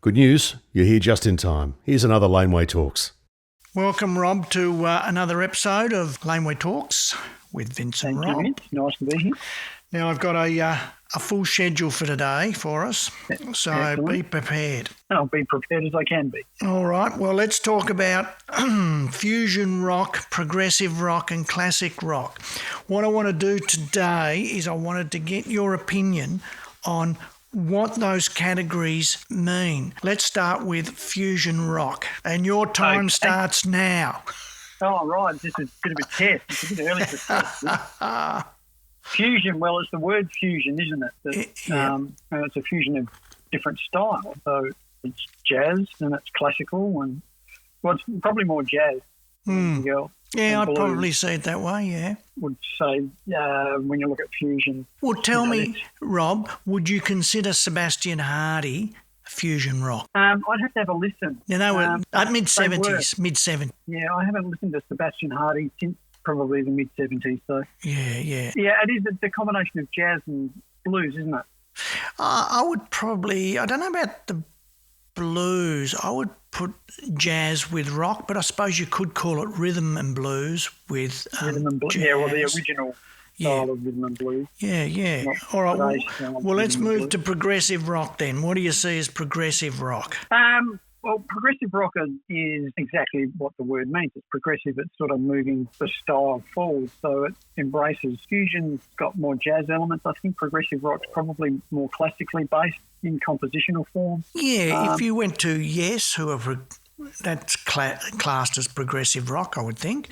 Good news, you're here just in time. Here's another Laneway Talks. Welcome, Rob, to another episode of Laneway Talks with Vincent and Rob. Thank you, Nice to be here. Now, I've got a full schedule for today for us, so Excellent. be prepared. I'll be prepared as I can be. All right, well, let's talk about fusion rock, progressive rock and classic rock. What I want to do today is I wanted to get your opinion on what those categories mean. Let's start with fusion rock, and your time starts now. Oh, right. This is a bit of a test. It's a bit early to test. Fusion, well, it's the word fusion, isn't it? And it's a fusion of different styles. So it's jazz and it's classical, and well, it's probably more jazz. Yeah, I'd probably see it that way, yeah. Would say when you look at fusion. Well, tell me, Rob, would you consider Sebastian Hardy fusion rock? I'd have to have a listen. You know, mid-70s, mid-70s. Yeah, I haven't listened to Sebastian Hardy since probably the mid-70s. So. Yeah. Yeah, it is the combination of jazz and blues, isn't it? I would probably, I don't know about the blues. I would put jazz with rock, but I suppose you could call it rhythm and blues with rhythm and blues. Jazz. Yeah, well, the original style of rhythm and blues. Yeah. All right. Well, let's move to progressive rock then. What do you see as progressive rock? Well, progressive rock is exactly what the word means. It's progressive. It's sort of moving the style forward. So it embraces fusion. It's got more jazz elements. I think progressive rock's probably more classically based in compositional form. Yeah, if you went to Yes, that's classed as progressive rock, I would think.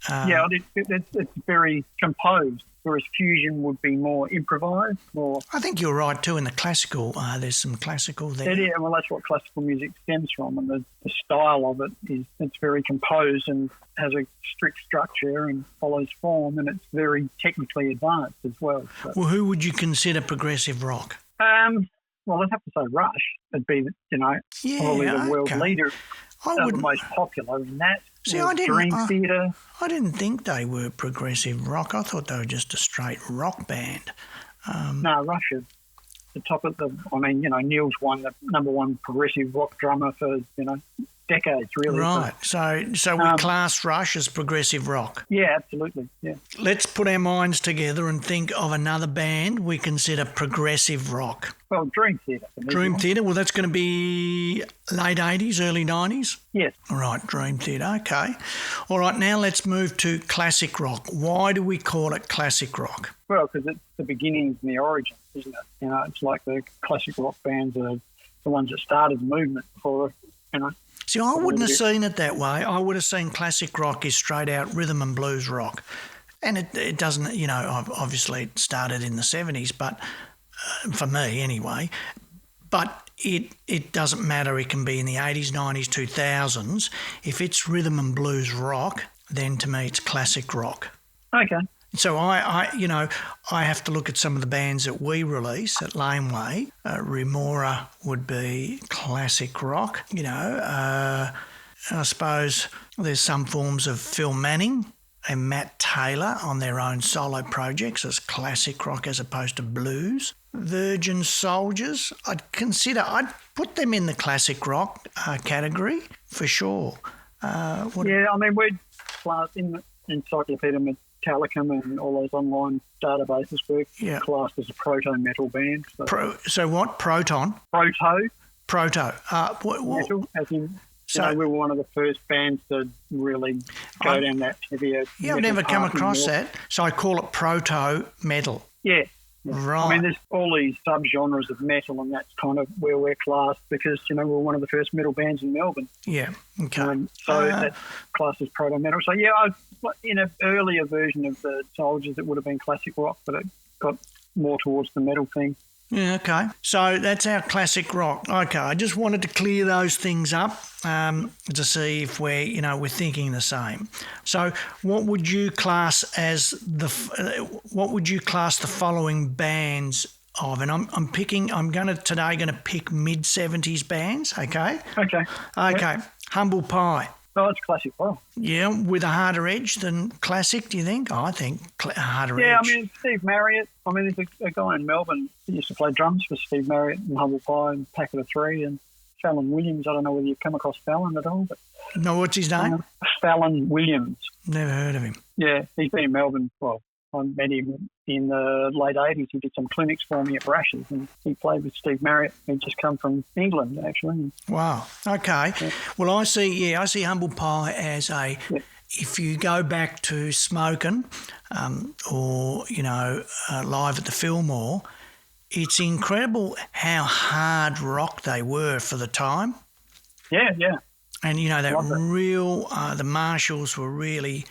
Yeah, it's very composed, whereas fusion would be more improvised. I think you're right too in the classical. There's some classical there. Yeah, well, that's what classical music stems from, and the style of it it's very composed and has a strict structure and follows form, and it's very technically advanced as well. So. Well, who would you consider progressive rock? Well, I'd have to say Rush. It'd be, probably the world leader. The most popular in that. See, Dream Theater. I didn't think they were progressive rock. I thought they were just a straight rock band. No, Rush is the top of Neil's won the number one progressive rock drummer for, decades, really. Right. So we class Rush as progressive rock. Yeah, absolutely. Yeah. Let's put our minds together and think of another band we consider progressive rock. Well, Dream Theater. Dream Theater. Well, that's going to be late 80s, early 90s? Yes. All right, Dream Theater. Okay. All right, now let's move to classic rock. Why do we call it classic rock? Well, because it's the beginnings and the origins, isn't it? It's like the classic rock bands are the ones that started the movement before, See, I wouldn't have seen it that way. I would have seen classic rock is straight out rhythm and blues rock. And it doesn't, obviously it started in the 70s, but for me anyway. But it doesn't matter. It can be in the 80s, 90s, 2000s. If it's rhythm and blues rock, then to me it's classic rock. Okay. So I have to look at some of the bands that we release at Laneway. Remora would be classic rock. I suppose there's some forms of Phil Manning and Matt Taylor on their own solo projects as classic rock as opposed to blues. Virgin Soldiers, I'd put them in the classic rock category for sure. We'd class in the Encyclopedia Metallicum and all those online databases we're classed as a proto-metal band. So what? Proton? Proto. Metal, as in, we were one of the first bands to really go down that heavier. Yeah, I've never come across that. So I call it proto-metal. Yeah. Right. There's all these subgenres of metal, and that's kind of where we're classed because, we're one of the first metal bands in Melbourne. Yeah, okay. So that's classed as proto-metal. So, in an earlier version of the Soldiers, it would have been classic rock, but it got more towards the metal thing. Yeah, okay. So that's our classic rock. Okay, I just wanted to clear those things up to see if we're thinking the same. So what would you class the following bands of? And I'm going to pick mid-70s bands, okay? Okay. Yep. Humble Pie. Oh, it's classic rock. Yeah, with a harder edge than classic, do you think? I think harder edge. Yeah, Steve Marriott. There's a guy in Melbourne who used to play drums for Steve Marriott and Humble Pie and Packet of Three, and Fallon Williams. I don't know whether you've come across Fallon at all. But, No, what's his name? Fallon Williams. Never heard of him. Yeah, he's been in Melbourne. Well, I met him in the late 80s. He did some clinics for me at Brashes, and he played with Steve Marriott. He'd just come from England, actually. Wow. Okay. Yeah. Well, I see Humble Pie as a... Yeah. If you go back to Smokin' or, live at the Fillmore, it's incredible how hard rock they were for the time. Yeah, yeah. And, the Marshalls were really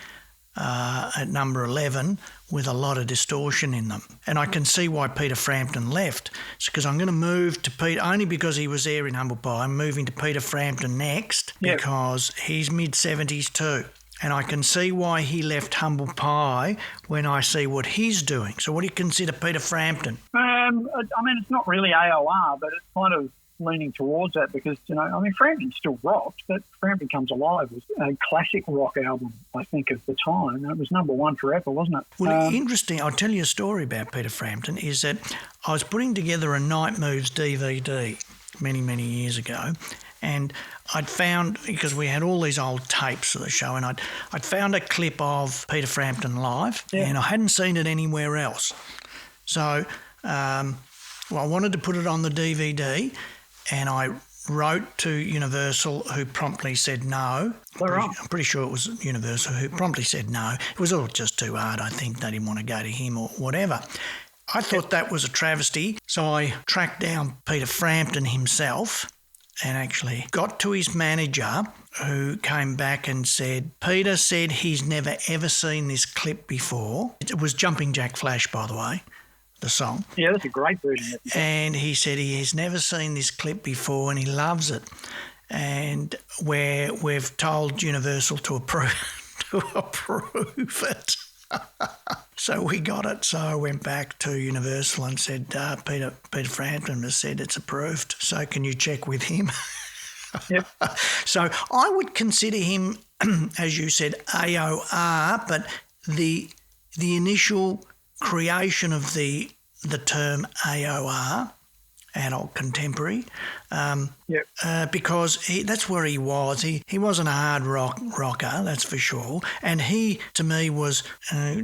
at number 11 with a lot of distortion in them. And I can see why Peter Frampton left. It's because I'm going to move to Peter, only because he was there in Humble Pie. I'm moving to Peter Frampton next because he's mid-70s too. And I can see why he left Humble Pie when I see what he's doing. So what do you consider Peter Frampton? It's not really AOR, but it's kind of leaning towards that because, Frampton still rocks, but Frampton Comes Alive was a classic rock album, I think, of the time. It was number one forever, wasn't it? Well, interesting. I'll tell you a story about Peter Frampton is that I was putting together a Night Moves DVD many, many years ago, and I'd found, because we had all these old tapes of the show, and I'd found a clip of Peter Frampton live, and I hadn't seen it anywhere else. So I wanted to put it on the DVD, and I wrote to Universal, who promptly said no. I'm pretty sure it was Universal who promptly said no. It was all just too hard, I think. They didn't want to go to him or whatever. I thought that was a travesty, so I tracked down Peter Frampton himself and actually got to his manager, who came back and said, Peter said he's never ever seen this clip before. It was Jumping Jack Flash, by the way, the song. Yeah, that's a great version. And he said he has never seen this clip before and he loves it. And we've told Universal to approve it. So we got it. So I went back to Universal and said, Peter Frampton has said it's approved. So can you check with him? Yep. So I would consider him, as you said, AOR, but the initial creation of the term AOR, adult contemporary, because that's where he was. He wasn't a hard rocker, that's for sure. And he, to me, was he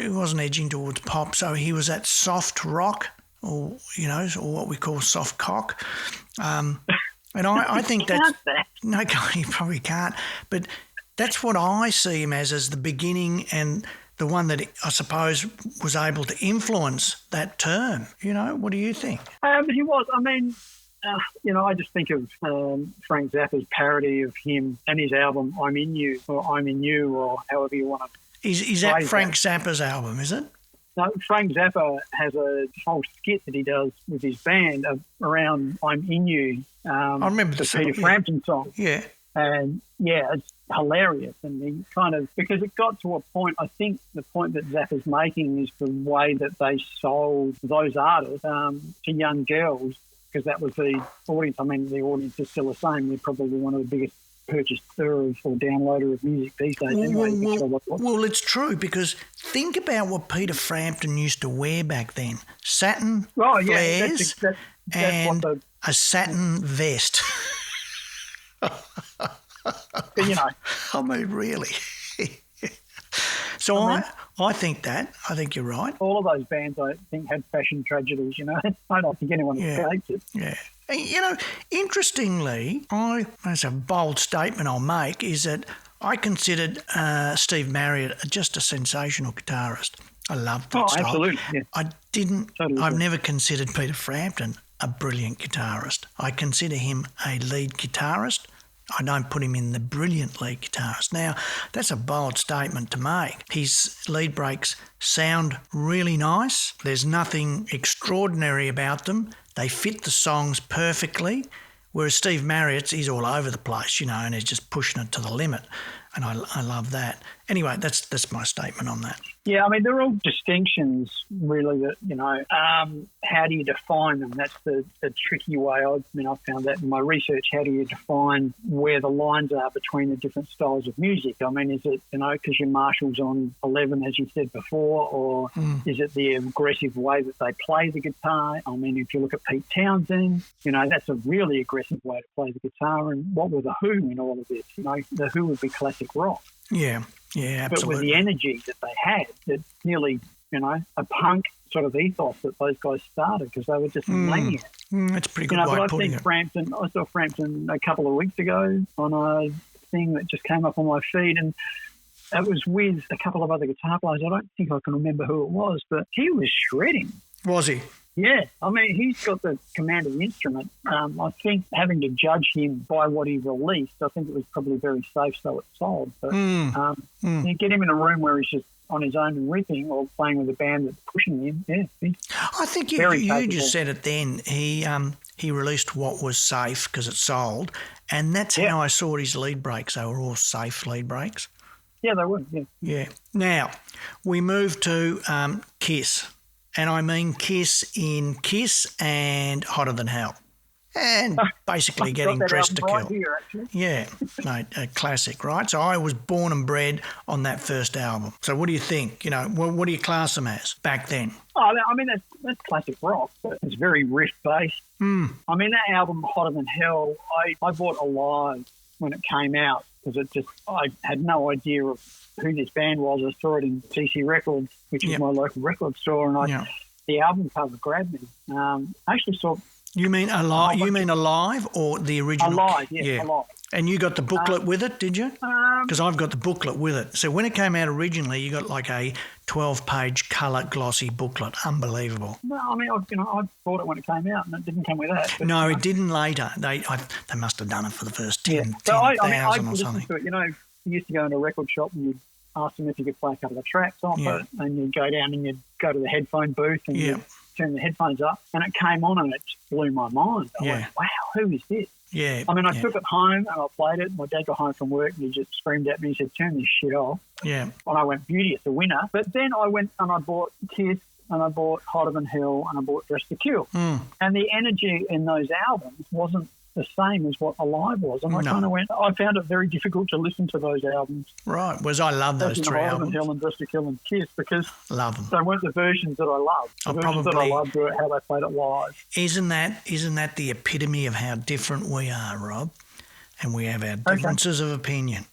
wasn't edging towards pop. So he was that soft rock, or what we call soft cock. And I think that's no, you probably can't. But that's what I see him as the beginning and the one that I suppose was able to influence that term. What do you think? He was. I just think of Frank Zappa's parody of him and his album "I'm in You" or "I'm in You" or however you want to. Is that Frank Zappa's album? Is it? No, Frank Zappa has a whole skit that he does with his band around "I'm in You." I remember the Peter Frampton song. Yeah. And it's hilarious. And he kind of, because it got to a point, I think the point that Zappa's making is the way that they sold those artists to young girls, because that was the audience. The audience is still the same. They're probably one of the biggest purchasers or downloader of music these days. Well, it's true, because think about what Peter Frampton used to wear back then. Satin flares and a satin vest. Really. So I think that. I think you're right. All of those bands, I think, had fashion tragedies, I don't think anyone escapes it. Yeah. And, interestingly, that's a bold statement I'll make, is that I considered Steve Marriott just a sensational guitarist. I loved that style. Absolutely. Yeah. I've never considered Peter Frampton a brilliant guitarist. I consider him a lead guitarist. I don't put him in the brilliant lead guitarist. Now, that's a bold statement to make. His lead breaks sound really nice. There's nothing extraordinary about them. They fit the songs perfectly, whereas Steve Marriott's, he's all over the place, and he's just pushing it to the limit. And I love that. anyway, that's my statement on that. Yeah, I mean, they're all distinctions, really, that, how do you define them? That's the tricky way. I found that in my research. How do you define where the lines are between the different styles of music? I mean, is it, because your Marshall's on 11, as you said before, or is it the aggressive way that they play the guitar? I mean, if you look at Pete Townsend, that's a really aggressive way to play the guitar. And what were the Who in all of this? The Who would be classic rock. Yeah, absolutely. But with the energy that they had, it's nearly, a punk sort of ethos that those guys started, because they were just maniacs. That's a pretty good way of putting it. I saw Frampton a couple of weeks ago on a thing that just came up on my feed, and it was with a couple of other guitar players. I don't think I can remember who it was, but he was shredding. Was he? Yeah, I mean, he's got the command of the instrument. I think having to judge him by what he released, I think it was probably very safe, so it sold. But you get him in a room where he's just on his own and ripping, or playing with a band that's pushing him. Yeah, I think you just said it then. He released what was safe because it sold, and that's how I saw his lead breaks. They were all safe lead breaks. Yeah, they were. Yeah. Now we move to Kiss. And I mean Kiss in Kiss and Hotter Than Hell. And basically getting dressed to kill. Right here, actually. Yeah, mate, a classic, right? So I was born and bred on that first album. So what do you think? What do you class them as back then? Oh, I mean, that's classic rock. It's very riff-based. I mean, that album, Hotter Than Hell, I bought Alive when it came out, because I had no idea of who this band was. I saw it in TC Records, which is my local record store, and the album cover grabbed me. I actually saw. You mean Alive? You mean Alive or the original? Alive, yeah. Alive. And you got the booklet with it, did you? Because I've got the booklet with it. So when it came out originally, you got like a 12-page colour glossy booklet. Unbelievable. No, I mean, I bought it when it came out, and it didn't come with that. But, no, it didn't later. They must have done it for the first 10,000 or something. To it. You used to go into a record shop and you'd ask them if you could play a couple of tracks off it, and you'd go down and you'd go to the headphone booth and you'd turn the headphones up, and it came on and it just blew my mind. I went, wow, who is this? Yeah. I mean, I took it home and I played it. My dad got home from work and he just screamed at me. He said, turn this shit off. Yeah. And I went, beauty, it's a winner. But then I went and I bought Kiss, and I bought Hotter Than Hell, and I bought Dress to Kill. And the energy in those albums wasn't the same as what Alive was. And I found it very difficult to listen to those albums. Right. Whereas I love those three albums. Hotter Than Hell and Dress to Kill and Kiss, because love them. They weren't the versions that I loved. The versions that I loved were how they played it live. Isn't that the epitome of how different we are, Rob? And we have our differences of opinion.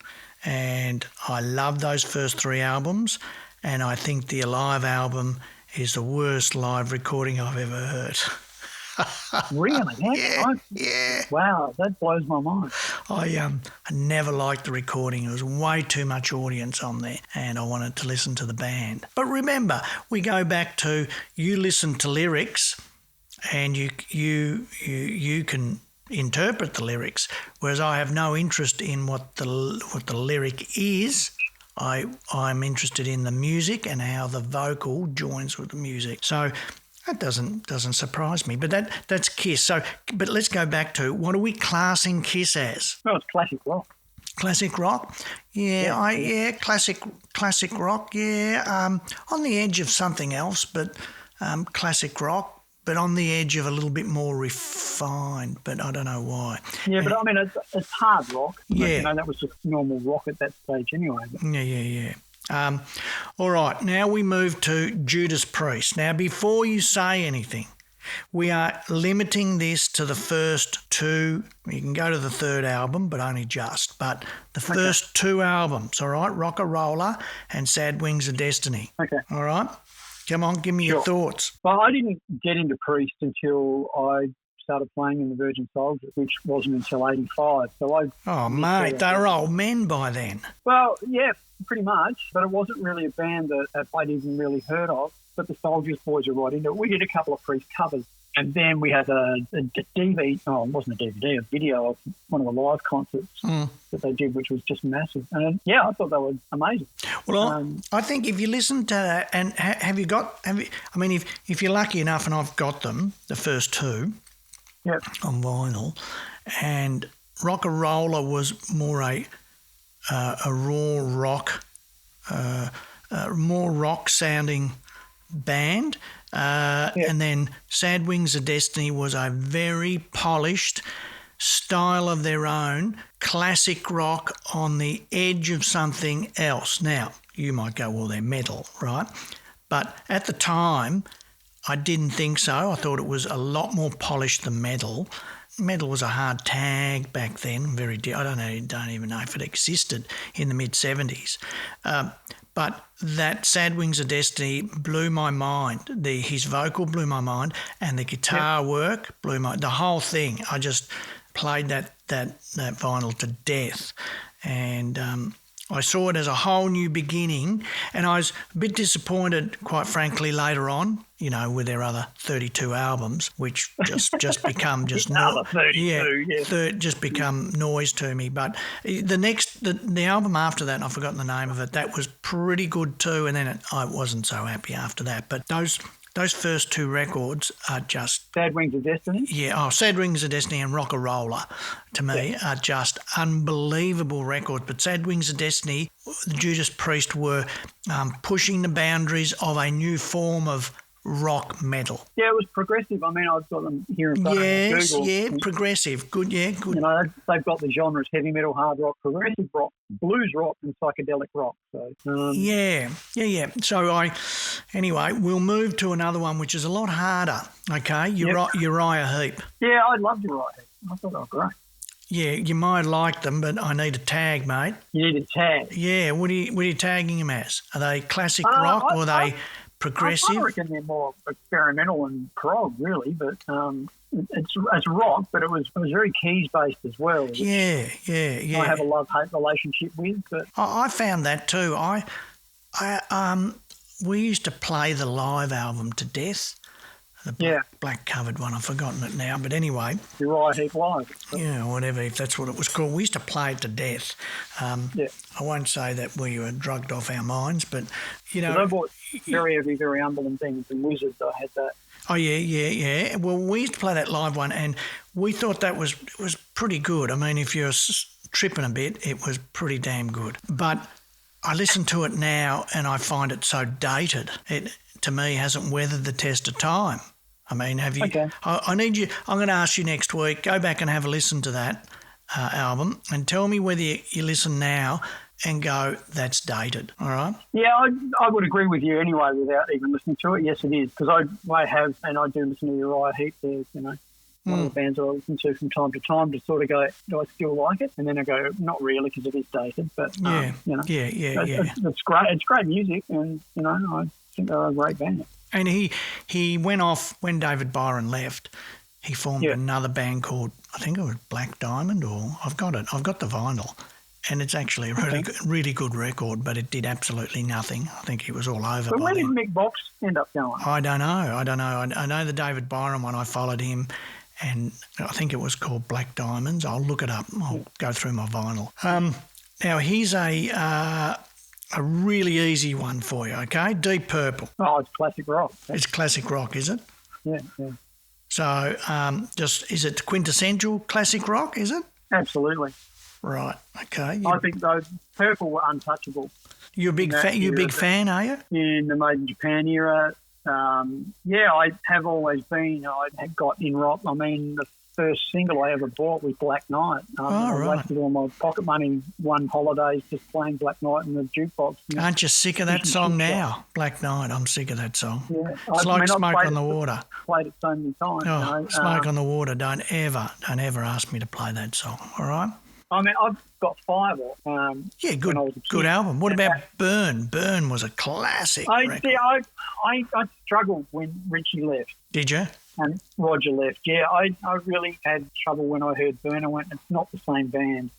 And I love those first three albums, and I think the Alive album is the worst live recording I've ever heard. Really? Yeah. Wow, that blows my mind. I never liked the recording. There was way too much audience on there, and I wanted to listen to the band. But remember, we go back to you listen to lyrics, and you can interpret the lyrics, whereas I have no interest in what the lyric is. I'm interested in the music and how the vocal joins with the music. So that doesn't surprise me. But that's Kiss. So, but let's go back to, what are we classing Kiss as? Well, it's classic rock. Classic rock? Classic rock, yeah. On the edge of something else, but classic rock, but on the edge of a little bit more refined, but I don't know why. Yeah, but I mean, it's hard rock. Yeah. That was just normal rock at that stage anyway. Yeah. All right, now we move to Judas Priest. Now, before you say anything, we are limiting this to the first two. You can go to the third album, but only just. But the first two albums, all right? Rock-a-Roller and Sad Wings of Destiny. Okay. All right? Come on, give me your thoughts. Well, I didn't get into Priest until I started playing in the Virgin Soldiers, which wasn't until 85. So mate, they were old men by then. Well, yeah, pretty much. But it wasn't really a band that I'd even really heard of. But the Soldiers boys were right into it. We did a couple of Priest covers. And then we had a DVD, it wasn't a DVD, a video of one of the live concerts that they did, which was just massive. And I thought they were amazing. Well, I think if you listen to that, and if you're lucky enough, and I've got them, the first two on vinyl, and Rock-a-Roller was more a raw rock more rock sounding band. And then Sad Wings of Destiny was a very polished style of their own, classic rock on the edge of something else. Now, you might go, well, they're metal, right? But at the time, I didn't think so. I thought it was a lot more polished than metal. Metal was a hard tag back then. I don't even know if it existed in the mid-70s. But that Sad Wings of Destiny blew my mind. His vocal blew my mind, and the guitar work blew the whole thing. I just played that vinyl to death, and I saw it as a whole new beginning. And I was a bit disappointed, quite frankly, later on, with their other 32 albums, which just become just just become noise to me. But the album after that, and I've forgotten the name of it, that was pretty good too. And then I wasn't so happy after that. But those first two records are just... Sad Wings of Destiny? Yeah, Sad Wings of Destiny and Rock-a-Roller, to me, are just unbelievable records. But Sad Wings of Destiny, the Judas Priest were pushing the boundaries of a new form of rock metal. Yeah, it was progressive. I mean, I've got them here in front of me. Yes, yeah, progressive. Good, yeah, good. They've got the genres heavy metal, hard rock, progressive rock, blues rock, and psychedelic rock. So yeah. So anyway, we'll move to another one, which is a lot harder. Okay, Uriah Heep. Yeah, I loved Uriah Heep. I thought they were great. Yeah, you might like them, but I need a tag, mate. You need a tag? Yeah, what are you tagging them as? Are they classic rock or are they progressive? I reckon they're more experimental and prog, really, but it's rock, but it was very keys based as well. Yeah. I have a love-hate relationship with, but I found that too. We used to play the live album to death. The black covered one, I've forgotten it now, but anyway. Uriah Heep Live. Yeah, whatever, if that's what it was called. We used to play it to death. I won't say that we were drugged off our minds, but, I bought very heavy, very humbling things and Wizards. I had that. Oh, yeah. Well, we used to play that live one, and we thought that was pretty good. I mean, if you're tripping a bit, it was pretty damn good. But I listen to it now, and I find it so dated. It, to me, hasn't weathered the test of time. I mean, have you? Okay. I need you. I'm going to ask you next week. Go back and have a listen to that album, and tell me whether you listen now and go, that's dated. All right? Yeah, I would agree with you anyway, without even listening to it. Yes, it is, because I have, and I do listen to Uriah Heep. There's one of the bands I listen to from time to time to sort of go, do I still like it? And then I go, not really, because it is dated. But it's great. It's great music, and I think they're a great band. And he went off when David Byron left. He formed another band called, I think it was Black Diamond, or I've got the vinyl, and it's actually a really good record, but it did absolutely nothing. I think he was all over. But where did Mick Box end up going? I don't know. I know the David Byron one. I followed him, and I think it was called Black Diamonds. I'll look it up. I'll go through my vinyl. Now here's a really easy one for you, okay? Deep Purple. Oh, it's classic rock. It's classic rock, is it? Yeah. So is it quintessential classic rock, is it? Absolutely. Right, okay. I think those Purple were untouchable. You're a big fan, are you? In the Made in Japan era, I have always been. I had got in rock. I mean, the first single I ever bought was Black Knight. I wasted all my pocket money one holidays just playing Black Knight in the jukebox. Aren't you sick of that song now? Black Knight, I'm sick of that song. Yeah. It's like Smoke on the Water. Played it so many times. Smoke on the Water, don't ever ask me to play that song, all right? I mean, I've got 5 good album. What about Burn? Burn was a classic record. I struggled when Richie left. Did you? And Roger left. Yeah, I really had trouble when I heard Burn. I went, it's not the same band.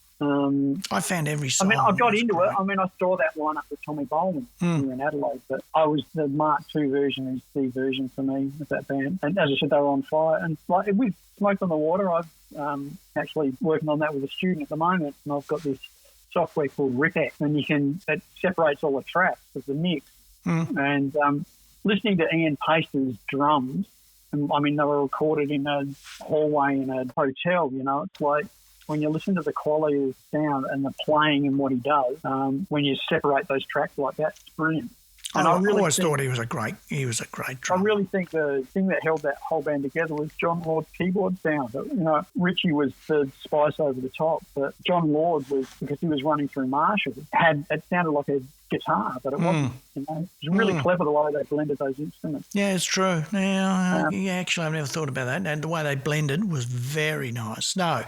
I found every song. I mean, I got into it. I mean, I saw that lineup with Tommy Bolin here in Adelaide, but I was the Mark II version is the version for me of that band. And as I said, they were on fire. And like with Smoke on the Water, I've actually working on that with a student at the moment, and I've got this software called Ripec, and it separates all the tracks of the mix. And listening to Ian Pace's drums, and I mean, they were recorded in a hallway in a hotel, it's like when you listen to the quality of sound and the playing and what he does, when you separate those tracks like that, it's brilliant. And I really always thought he was a great drummer. I really think the thing that held that whole band together was John Lord's keyboard sound. Richie was the spice over the top, but John Lord was, because he was running through Marshall, it sounded like a guitar, but it wasn't. It was really clever the way they blended those instruments. Yeah, it's true. Yeah, actually, I've never thought about that. And the way they blended was very nice. No,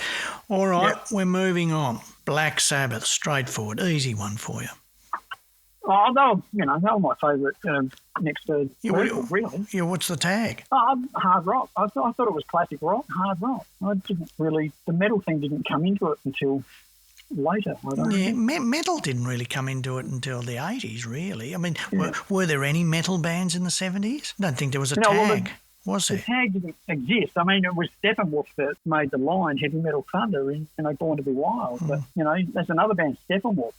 all right, We're moving on. Black Sabbath, straightforward, easy one for you. Oh, they were my favourite next to Purple, really. Yeah, what's the tag? Hard rock. I thought it was classic rock, hard rock. The metal thing didn't come into it until later. Metal didn't really come into it until the 80s, really. I mean, were there any metal bands in the 70s? I don't think there was a tag. Was there? The tag didn't exist. I mean, it was Steppenwolf that made the line, Heavy Metal Thunder, in Born to Be Wild. But, there's another band, Steppenwolf,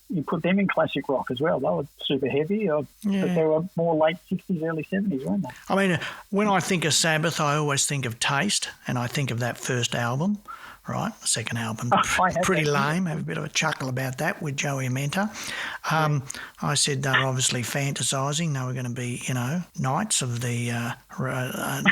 you put them in classic rock as well. They were super heavy, but they were more late 60s, early 70s, weren't they? I mean, when I think of Sabbath, I always think of Taste, and I think of that first album, right? The second album, pretty lame. Have a bit of a chuckle about that with Joey Amenta. I said they were obviously fantasising. They were going to be, knights of the...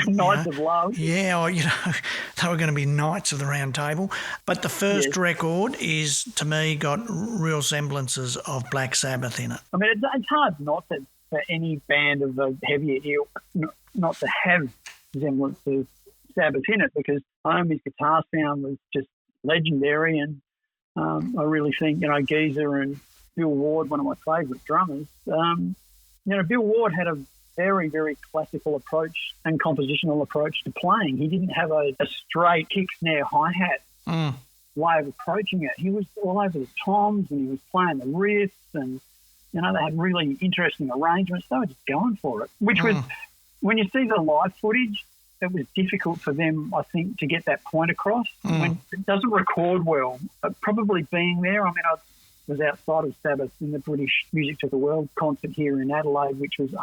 Knights of love. Yeah, or, they were going to be knights of the round table. But the first record is, to me, got real semblances of Black Sabbath in it. I mean, it's hard not for any band of a heavier ilk not to have semblance of Sabbath in it, because Naomi's guitar sound was just legendary, and I really think, Geezer and Bill Ward, one of my favourite drummers, Bill Ward had a very, very classical approach and compositional approach to playing. He didn't have a straight kick, snare, hi-hat way of approaching it. He was all over the toms, and he was playing the riffs, and, they had really interesting arrangements. They were just going for it, which was, when you see the live footage, it was difficult for them, I think, to get that point across. When it doesn't record well, but probably being there, I mean, I was outside of Sabbath in the British Music to the World concert here in Adelaide, which was,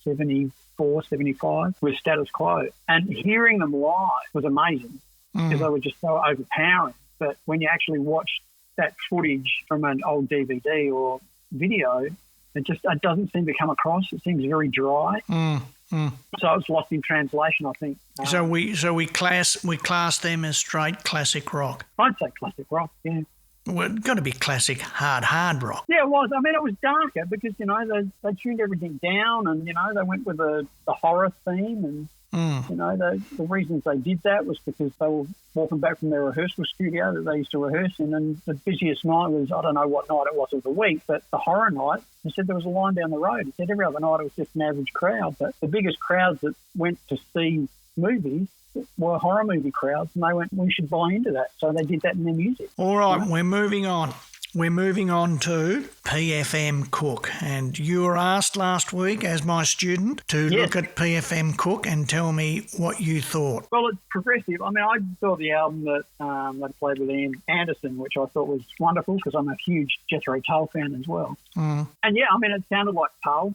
74, 75, with Status Quo. And hearing them live was amazing, because they were just so overpowering. But when you actually watch that footage from an old DVD or video, it doesn't seem to come across. It seems very dry. So it's lost in translation, I think. So we class them as straight classic rock. I'd say classic rock, yeah. Well, it's got to be classic hard rock. Yeah, it was. I mean, it was darker because, they tuned everything down, and, they went with the horror theme, and, the reasons they did that was because they were walking back from their rehearsal studio that they used to rehearse in, and the busiest night was, I don't know what night it was of the week, but the horror night, he said there was a line down the road. He said every other night it was just an average crowd, but the biggest crowds that went to see movies were horror movie crowds, and they went, we should buy into that. So they did that in their music. All right, we're moving on. We're moving on to PFM Cook, and you were asked last week as my student to look at PFM Cook and tell me what you thought. Well, it's progressive. I mean, I saw the album that they played with Ian Anderson, which I thought was wonderful because I'm a huge Jethro Tull fan as well. And yeah, I mean, it sounded like Tull,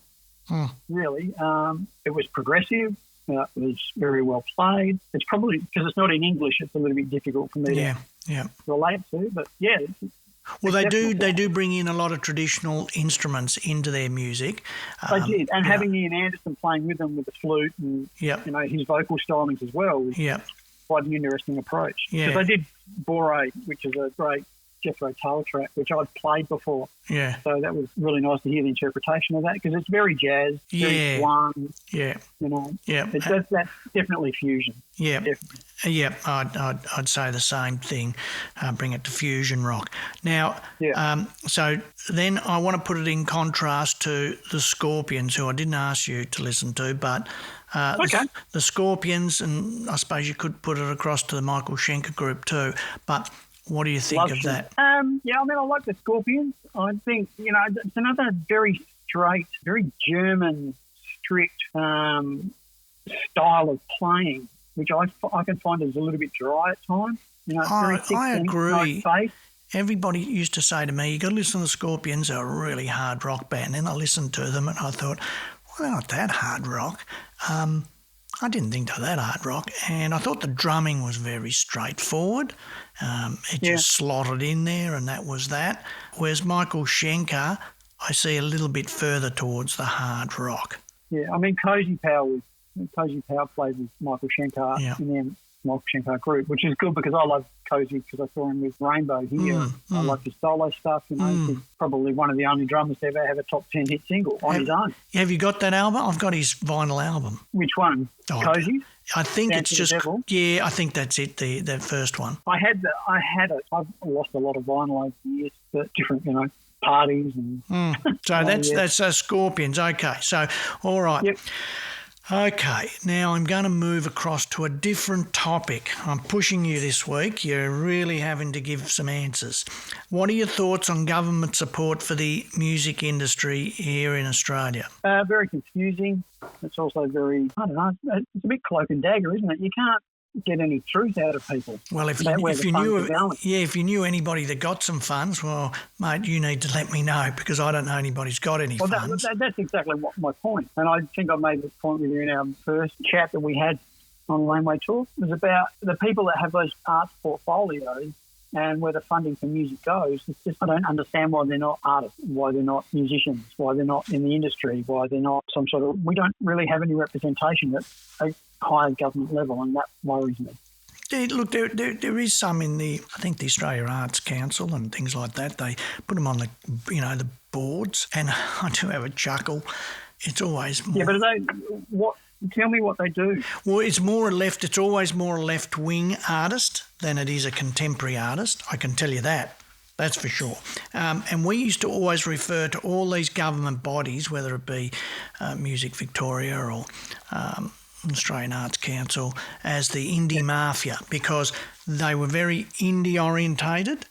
really. It was progressive. It was very well played. It's probably, because it's not in English, it's a little bit difficult for me to relate to, but yeah. Well, they do bring in a lot of traditional instruments into their music. They did, and having Ian Anderson playing with them with the flute and his vocal stylings as well was quite an interesting approach. Because they did Borate, which is a great Jethro Tull track, which I'd played before. Yeah. So that was really nice to hear the interpretation of that, because it's very jazz, very swung. Yeah. That's definitely fusion. Yeah. Definitely. Yeah, I'd say the same thing. Bring it to fusion rock. Now, so then I want to put it in contrast to the Scorpions, who I didn't ask you to listen to, but the Scorpions, and I suppose you could put it across to the Michael Schenker group too, but what do you think of that? I mean, I like the Scorpions. I think, it's another very straight, very German, strict style of playing, which I can find is a little bit dry at times. I agree. Nice. Everybody used to say to me, you got to listen to the Scorpions, they're a really hard rock band. And I listened to them and I thought, well, they're not that hard rock. I didn't think they were that hard rock, and I thought the drumming was very straightforward. It just slotted in there, and that was that. Whereas Michael Schenker, I see a little bit further towards the hard rock. Yeah, I mean, Cozy Power played with Michael Schenker in the Michael Schenker group, which is good because I love Cozy because I saw him with Rainbow here. I like his solo stuff. He's probably one of the only drummers to ever have a top 10 hit single on his own. Have you got that album? I've got his vinyl album. Which one? Cozy? I think Dance it's to the just Devil? yeah. I think that's it. The first one. I had it. I've lost a lot of vinyl over the years, but different, parties and. So that's Scorpions. Okay. So all right. Yep. Okay, now I'm going to move across to a different topic. I'm pushing you this week. You're really having to give some answers. What are your thoughts on government support for the music industry here in Australia? Very confusing. It's also very, I don't know, it's a bit cloak and dagger, isn't it? You can't get any truth out of people. Well, if you knew anybody that got some funds, well, mate, you need to let me know because I don't know anybody's got any funds. That's exactly my point. And I think I made this point with you in our first chat that we had on Laneway Talks. It was about the people that have those arts portfolios and where the funding for music goes. It's just I don't understand why they're not artists, why they're not musicians, why they're not in the industry, why they're not some sort of... We don't really have any representation at a higher government level, and that worries me. Look, there is some in the Australia Arts Council and things like that. They put them on the boards, and I do have a chuckle. It's always more... Yeah, but tell me what they do. Well, it's always more a left-wing artist than it is a contemporary artist. I can tell you that. That's for sure. And we used to always refer to all these government bodies, whether it be Music Victoria or Australian Arts Council, as the indie mafia because they were very indie orientated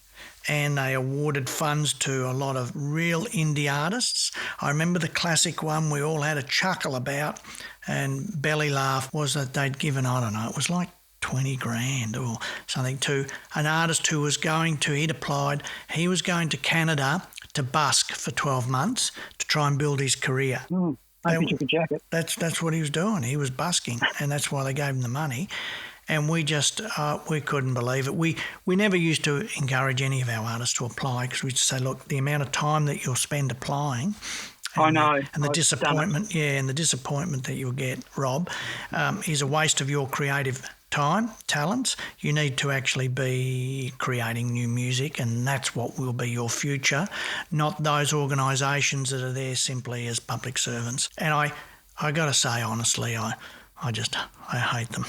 and they awarded funds to a lot of real indie artists. I remember the classic one we all had a chuckle about and belly laugh was that they'd given, I don't know, it was like 20 grand or something to an artist who was he'd applied, he was going to Canada to busk for 12 months to try and build his career. He took a jacket. That's what he was doing. He was busking, and that's why they gave him the money. And we just we couldn't believe it. We never used to encourage any of our artists to apply because we'd say, look, the amount of time that you'll spend applying. I know. And the disappointment, and the disappointment that you'll get, Rob, is a waste of your creative time, talents. You need to actually be creating new music, and that's what will be your future, not those organisations that are there simply as public servants. And I got to say, honestly, I hate them.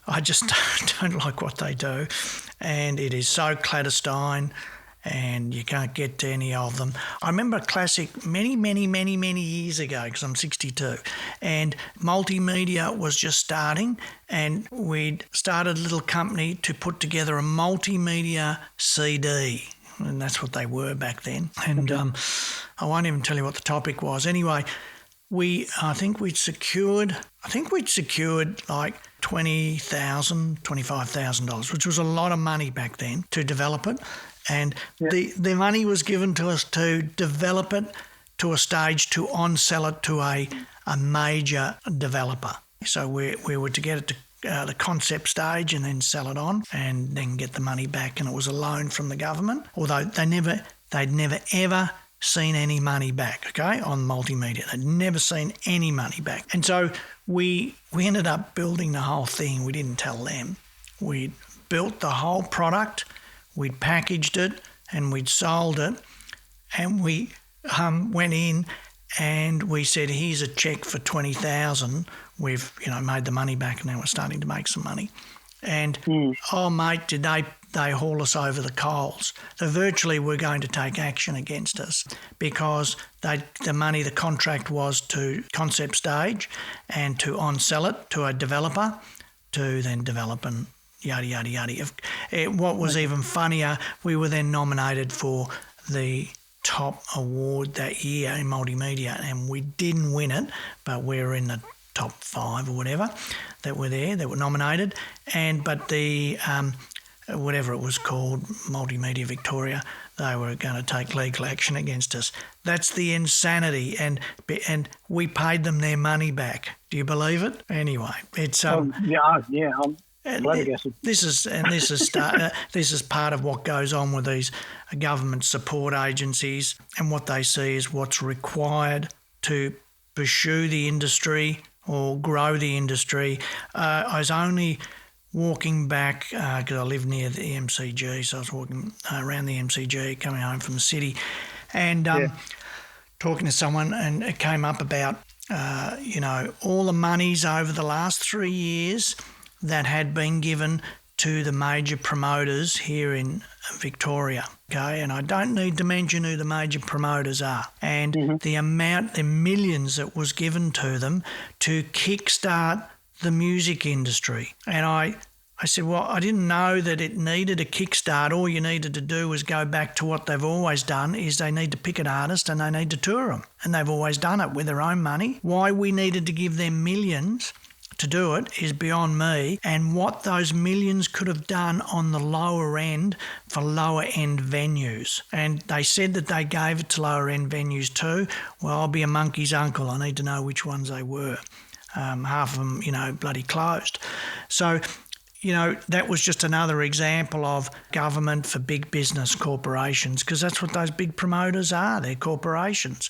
I just don't like what they do, and it is so clandestine, and you can't get to any of them. I remember a classic many, many, many, many years ago because I'm 62 and multimedia was just starting and we'd started a little company to put together a multimedia CD and that's what they were back then. And I won't even tell you what the topic was. Anyway, I think we'd secured like $20,000, $25,000, which was a lot of money back then to develop it. And the money was given to us to develop it to a stage to on-sell it to a major developer. So we were to get it to the concept stage and then sell it on and then get the money back. And it was a loan from the government, although they'd never ever seen any money back, okay, on multimedia. They'd never seen any money back. And so we ended up building the whole thing. We didn't tell them. We built the whole product. We'd packaged it and we'd sold it and we went in and we said, here's a cheque for $20,000. We've, made the money back and now we're starting to make some money. And, oh, mate, did they haul us over the coals. They virtually were going to take action against us because the contract was to concept stage and to on-sell it to a developer to then develop and yada, yada, yada. What was even funnier, we were then nominated for the top award that year in multimedia and we didn't win it, but we were in the top 5 or whatever that were there, that were nominated. But the whatever it was called, Multimedia Victoria, they were going to take legal action against us. That's the insanity, and we paid them their money back. Do you believe it? Anyway, it's I'm flabbergasted. This is part of what goes on with these government support agencies, and what they see is what's required to pursue the industry or grow the industry. I was only walking back because I live near the MCG, so I was walking around the MCG coming home from the city, and talking to someone, and it came up about all the monies over the last 3 years that had been given to the major promoters here in Victoria, okay? And I don't need to mention who the major promoters are. And the amount, the millions that was given to them to kickstart the music industry. And I said, well, I didn't know that it needed a kickstart. All you needed to do was go back to what they've always done, is they need to pick an artist and they need to tour them. And they've always done it with their own money. Why we needed to give them millions to do it is beyond me, and what those millions could have done on the lower end for lower end venues. And they said that they gave it to lower end venues too. Well, I'll be a monkey's uncle. I need to know which ones they were. Half of them, bloody closed. So, that was just another example of government for big business corporations, because that's what those big promoters are. They're corporations.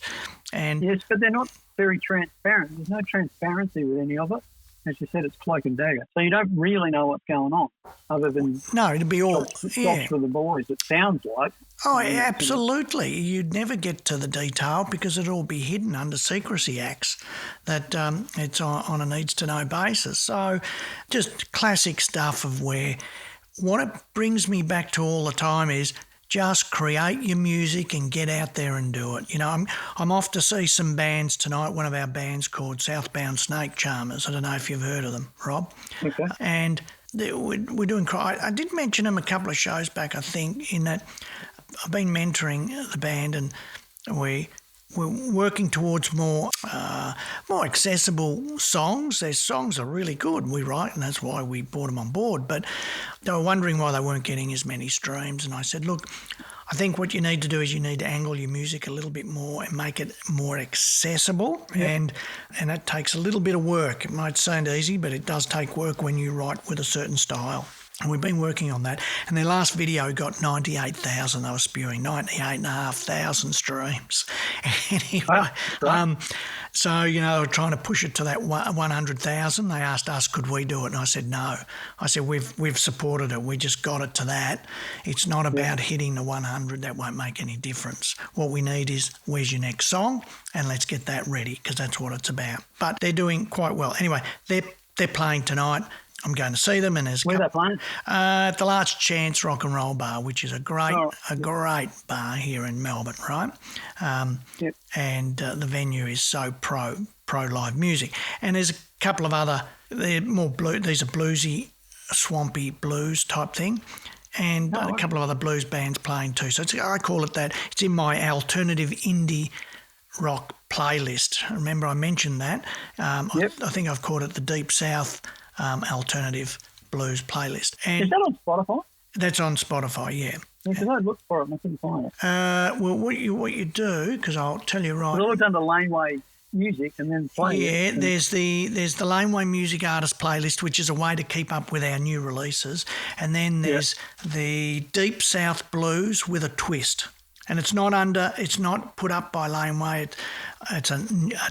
And yes, but they're not very transparent. There's no transparency with any of it. As you said, it's cloak and dagger. So you don't really know what's going on, other than it'd be all shots for the boys. It sounds like. Oh, absolutely. You'd never get to the detail because it'd all be hidden under secrecy acts that it's on a needs-to-know basis. So just classic stuff of where what it brings me back to all the time is just create your music and get out there and do it. I'm off to see some bands tonight, one of our bands called Southbound Snake Charmers. I don't know if you've heard of them, Rob. Okay. And we're doing... I did mention them a couple of shows back, I think, in that I've been mentoring the band, and we're working towards more accessible songs. Their songs are really good, we write, and that's why we brought them on board. But they were wondering why they weren't getting as many streams. And I said, look, I think what you need to do is you need to angle your music a little bit more and make it more accessible. Yeah. And that takes a little bit of work. It might sound easy, but it does take work when you write with a certain style. And we've been working on that. And their last video got 98,000. They were spewing 98,500 streams. Anyway, so, they were trying to push it to that 100,000. They asked us, could we do it? And I said, no. I said, we've supported it. We just got it to that. It's not about hitting the 100. That won't make any difference. What we need is, where's your next song? And let's get that ready, because that's what it's about. But they're doing quite well. Anyway, they're playing tonight. I'm going to see them, and there's where's that playing? At the Last Chance Rock and Roll Bar, which is a great bar here in Melbourne, right? And the venue is so pro live music. And there's a couple of other, they're more these are bluesy, swampy blues type thing, and a couple of other blues bands playing too. So I call it that. It's in my alternative indie rock playlist. Remember I mentioned that. I think I've called it the Deep South alternative blues playlist. And is that on Spotify? That's on Spotify, yeah. Because I looked for it and I couldn't find it. Well, what you do, because I'll tell you right. I looked under Laneway Music and then play. Yeah, there's the Laneway Music Artist playlist, which is a way to keep up with our new releases, and then there's the Deep South Blues with a twist. And it's not put up by Laneway. It's a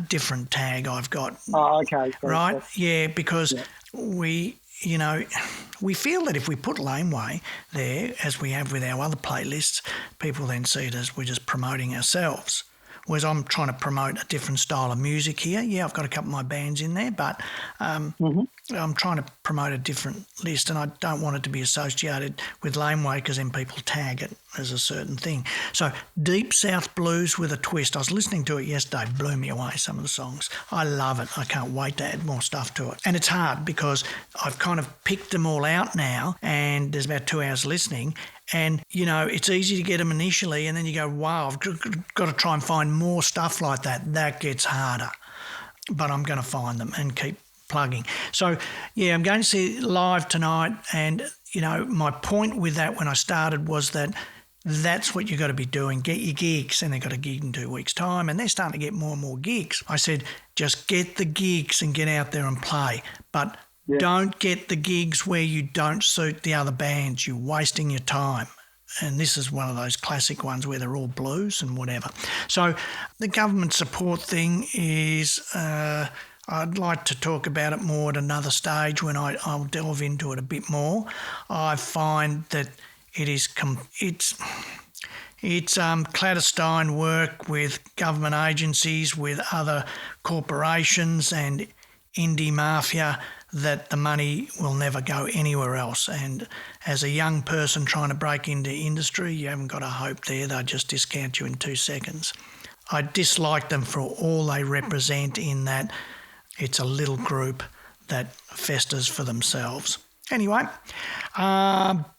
different tag I've got. Oh, okay. Right? Yeah, because we feel that if we put Laneway there, as we have with our other playlists, people then see it as we're just promoting ourselves. Whereas I'm trying to promote a different style of music here. Yeah, I've got a couple of my bands in there, but I'm trying to promote a different list, and I don't want it to be associated with Laneway because then people tag it as a certain thing. So Deep South Blues with a twist. I was listening to it yesterday. Blew me away, some of the songs. I love it. I can't wait to add more stuff to it. And it's hard because I've kind of picked them all out now, and there's about 2 hours listening. And, it's easy to get them initially, and then you go, wow, I've got to try and find more stuff like that. That gets harder. But I'm going to find them and keep plugging. So, I'm going to see it live tonight, and, my point with that when I started was that that's what you got to be doing. Get your gigs, and they've got a gig in 2 weeks' time, and they're starting to get more and more gigs. I said, just get the gigs and get out there and play, but don't get the gigs where you don't suit the other bands. You're wasting your time. And this is one of those classic ones where they're all blues and whatever. So the government support thing is, I'd like to talk about it more at another stage when I'll delve into it a bit more. I find that it's clandestine work with government agencies, with other corporations and indie mafia, that the money will never go anywhere else. And as a young person trying to break into industry, you haven't got a hope there. They'll just discount you in 2 seconds. I dislike them for all they represent, in that it's a little group that festers for themselves. Anyway,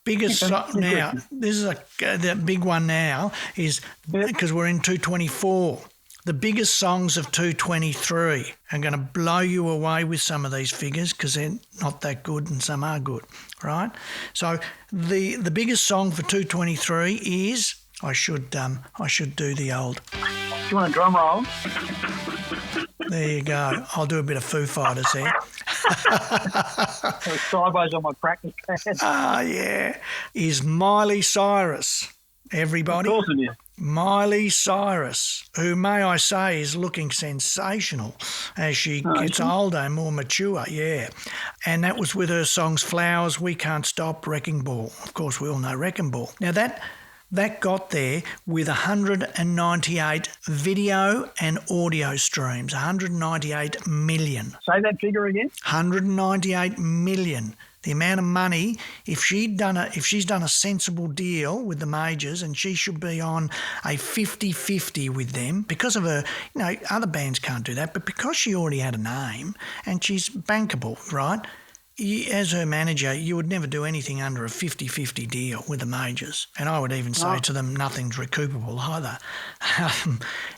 biggest now. This is the big one now, is because we're in 224. The biggest songs of 223. I'm going to blow you away with some of these figures because they're not that good and some are good, right? So the biggest song for 223 is, I should do the old. Do you want a drum roll? There you go. I'll do a bit of Foo Fighters there. Sideways on my practice pad. Yeah. Is Miley Cyrus. Everybody? Of course it is. Miley Cyrus, who, may I say, is looking sensational as she gets older and more mature, yeah. And that was with her songs Flowers, We Can't Stop, Wrecking Ball. Of course, we all know Wrecking Ball. Now, that got there with 198 video and audio streams, 198 million. Say that figure again. 198 million. The amount of money, if she's done a sensible deal with the majors, and she should be on a 50-50 with them because of her, other bands can't do that, but because she already had a name and she's bankable, right? As her manager, you would never do anything under a 50-50 deal with the majors. And I would even say to them, nothing's recoupable either.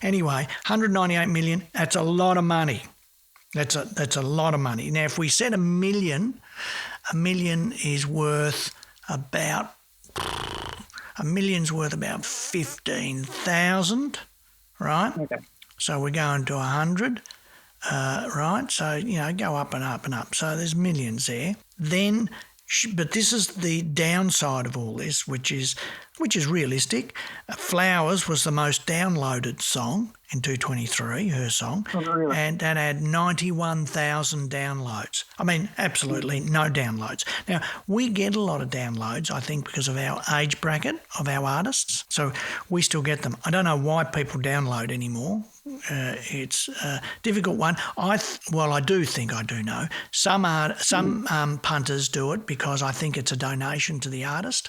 Anyway, 198 million, that's a lot of money. That's a lot of money. Now, if we said a million is worth about 15,000, right? Okay. So we're going to 100, right? So, go up and up and up. So there's millions there. Then, but this is the downside of all this, which is realistic. Flowers was the most downloaded song in 223, her song, and that had 91,000 downloads. I mean, absolutely no downloads. Now, we get a lot of downloads, I think, because of our age bracket of our artists, so we still get them. I don't know why people download anymore. It's a difficult one. I do think I do know. Some punters do it because I think it's a donation to the artist,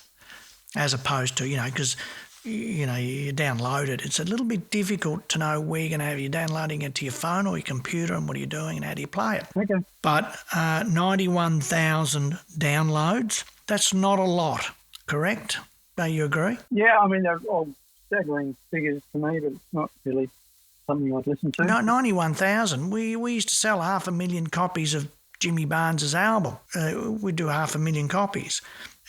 as opposed to, because, you download it. It's a little bit difficult to know where you're going to have you downloading it to your phone or your computer, and what are you doing and how do you play it. Okay. But 91,000 downloads, that's not a lot, correct? Don't you agree? Yeah, I mean, they're all staggering figures to me, but it's not really something I'd listen to. No, 91,000. We used to sell 500,000 copies of Jimmy Barnes's album. We'd do 500,000 copies.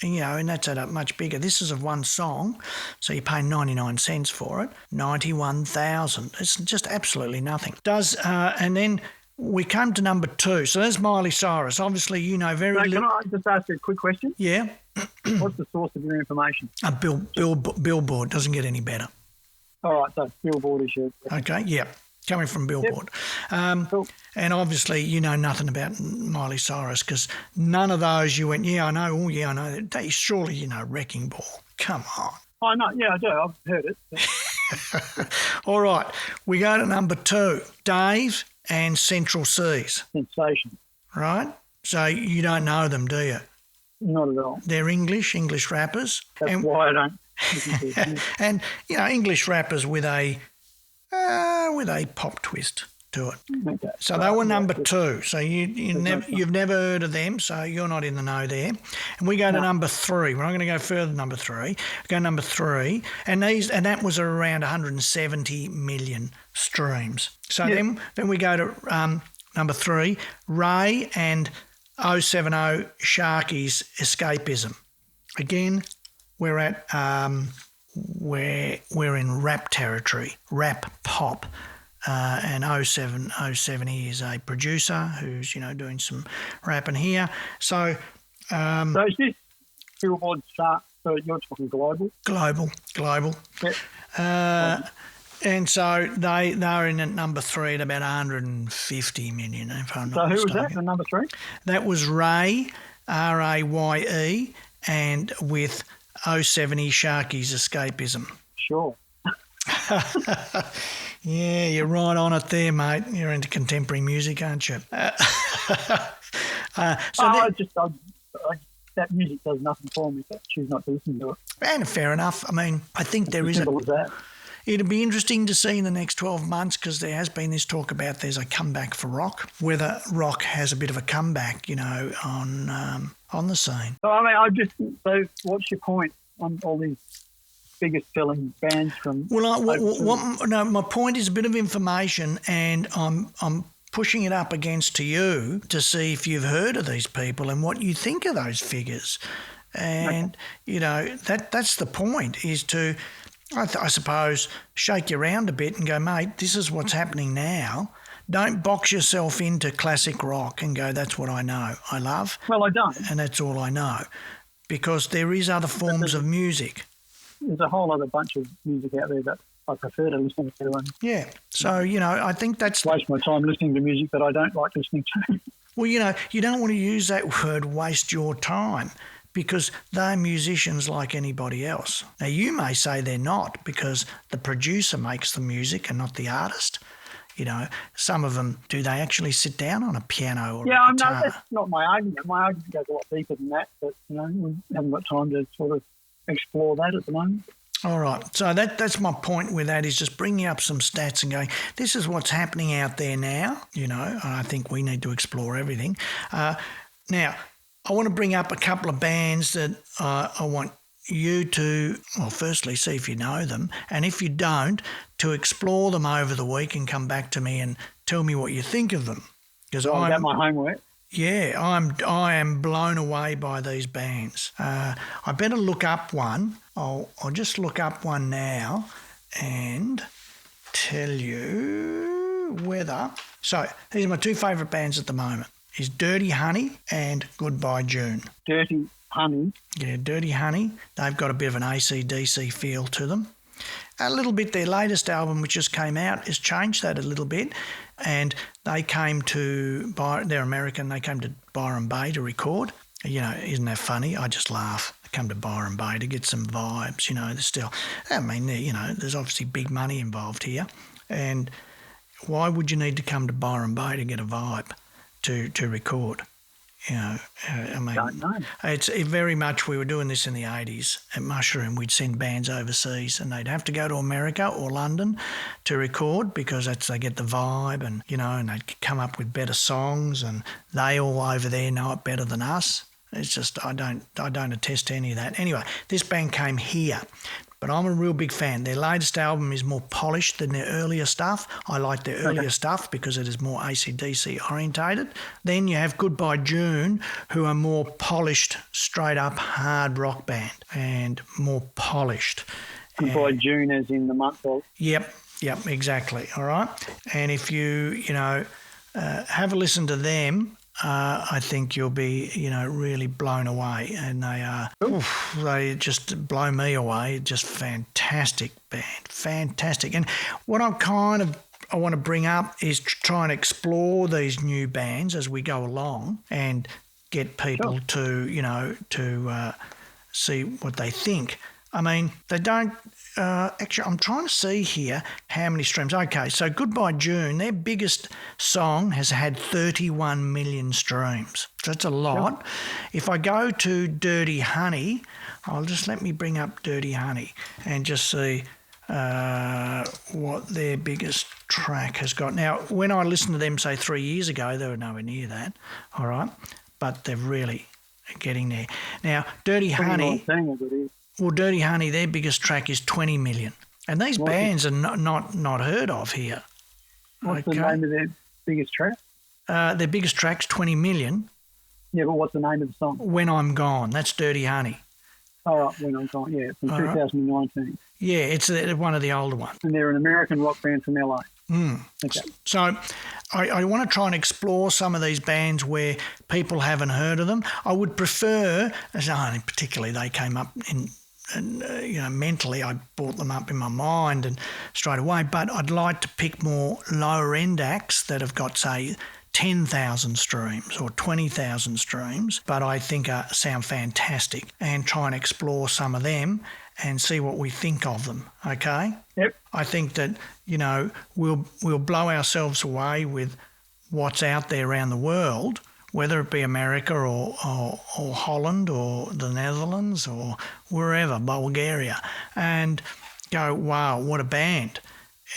And that's at a much bigger. This is of one song, so you pay 99 cents for it. 91,000. It's just absolutely nothing. And then we come to number 2. So there's Miley Cyrus. Obviously, very little. Can I just ask you a quick question? Yeah. What's the source of your information? Billboard. Doesn't get any better. All right, so Billboard is your... Okay, yeah. Coming from Billboard. Yep. Cool. And obviously you know nothing about Miley Cyrus, because none of those you went, I know. Surely Wrecking Ball. Come on. I know, yeah, I do. I've heard it. All right, we go to number 2, Dave and Central Seas. Sensation. Right? So you don't know them, do you? Not at all. They're English rappers. That's why I don't. And, English rappers with a pop twist to it. Okay. So they were number 2. So you've never heard of them, so you're not in the know there. And we go to number 3. We're not going to go further than number 3. We go to number 3, and that was around 170 million streams. So then we go to number 3, Ray and 070 Sharky's Escapism. again, we're at we're in rap territory, rap pop. And 070 is a producer who's, doing some rapping here. So is this Billboard chart? So you're talking global? Global. Yep. And so they're in at number 3 at about 150 million, if I'm not mistaken. So who was that, the number 3? That was Ray, Raye, and with 070 Sharky's Escapism. Sure. Yeah, you're right on it there, mate. You're into contemporary music, aren't you? That music does nothing for me, so I choose not to listen to it. And fair enough. I mean, I think there is simple as that. It'll be interesting to see in the next 12 months because there has been this talk about there's a comeback for rock, whether rock has a bit of a comeback, on the scene. So what's your point on all these biggest selling bands from? Well, my point is a bit of information, and I'm pushing it up against to you to see if you've heard of these people and what you think of those figures. And that's the point, is to, I suppose, shake you around a bit and go, mate, this is what's happening now. Don't box yourself into classic rock and go, that's what I know, I love. Well, I don't. And that's all I know, because there is other forms of music. There's a whole other bunch of music out there that I prefer to listen to. And so, I think that's... waste my time listening to music that I don't like listening to. Well, you don't want to use that word, waste your time, because they're musicians like anybody else. Now, you may say they're not because the producer makes the music and not the artist. Some of them, do they actually sit down on a piano or a guitar? No, that's not my argument. My argument goes a lot deeper than that, but, we haven't got time to sort of explore that at the moment. All right. So that's my point with that, is just bringing up some stats and going, this is what's happening out there now, and I think we need to explore everything. Now, I want to bring up a couple of bands that I want you to, well, firstly, see if you know them, and if you don't, to explore them over the week and come back to me and tell me what you think of them. Because I got my homework. Yeah, I am blown away by these bands. I better look up one. I'll just look up one now and tell you whether. So these are my 2 favourite bands at the moment: is Dirty Honey and Goodbye June. Dirty Honey. Yeah, Dirty Honey. They've got a bit of an AC/DC feel to them. A little bit. Their latest album, which just came out, has changed that a little bit. And they came to, they're American, they came to Byron Bay to record. Isn't that funny? I just laugh. They come to Byron Bay to get some vibes, there's still, there's obviously big money involved here. And why would you need to come to Byron Bay to get a vibe to record? Don't know. It's very much, we were doing this in the 80s at Mushroom. We'd send bands overseas and they'd have to go to America or London to record because they get the vibe and, and they'd come up with better songs, and they all over there know it better than us. It's just, I don't attest to any of that. Anyway, this band came here. But I'm a real big fan. Their latest album is more polished than their earlier stuff. I like their earlier stuff because it is more AC/DC orientated. Then you have Goodbye June, who are more polished, straight up hard rock band and more polished. Goodbye June as in the month of? Yep, exactly. All right. And if you, have a listen to them, I think you'll be, really blown away. And they just blow me away. Just fantastic band, fantastic. And what I want to bring up is try and explore these new bands as we go along and get people to see what they think. I mean, they don't. Actually, I'm trying to see here how many streams. Okay, so Goodbye June, their biggest song has had 31 million streams. So that's a lot. Sure. If I go to Dirty Honey, let me bring up Dirty Honey and just see what their biggest track has got. Now, when I listened to them, say 3 years ago, they were nowhere near that, all right? But they're really getting there. Now, Dirty Honey... Well, Dirty Honey, their biggest track is 20 million. And these bands are not heard of here. What's the name of their biggest track? Their biggest track's 20 million. Yeah, but what's the name of the song? When I'm Gone. That's Dirty Honey. Oh, when I'm going, yeah, from 2019. Yeah, it's one of the older ones. And they're an American rock band from LA. Okay. So I want to try and explore some of these bands where people haven't heard of them. I would prefer, particularly they came up mentally I brought them up in my mind and straight away, but I'd like to pick more lower end acts that have got, say, 10,000 streams or 20,000 streams, but I think sound fantastic, and try and explore some of them and see what we think of them, okay? Yep. I think that, we'll blow ourselves away with what's out there around the world, whether it be America or Holland or the Netherlands or wherever, Bulgaria, and go, wow, what a band.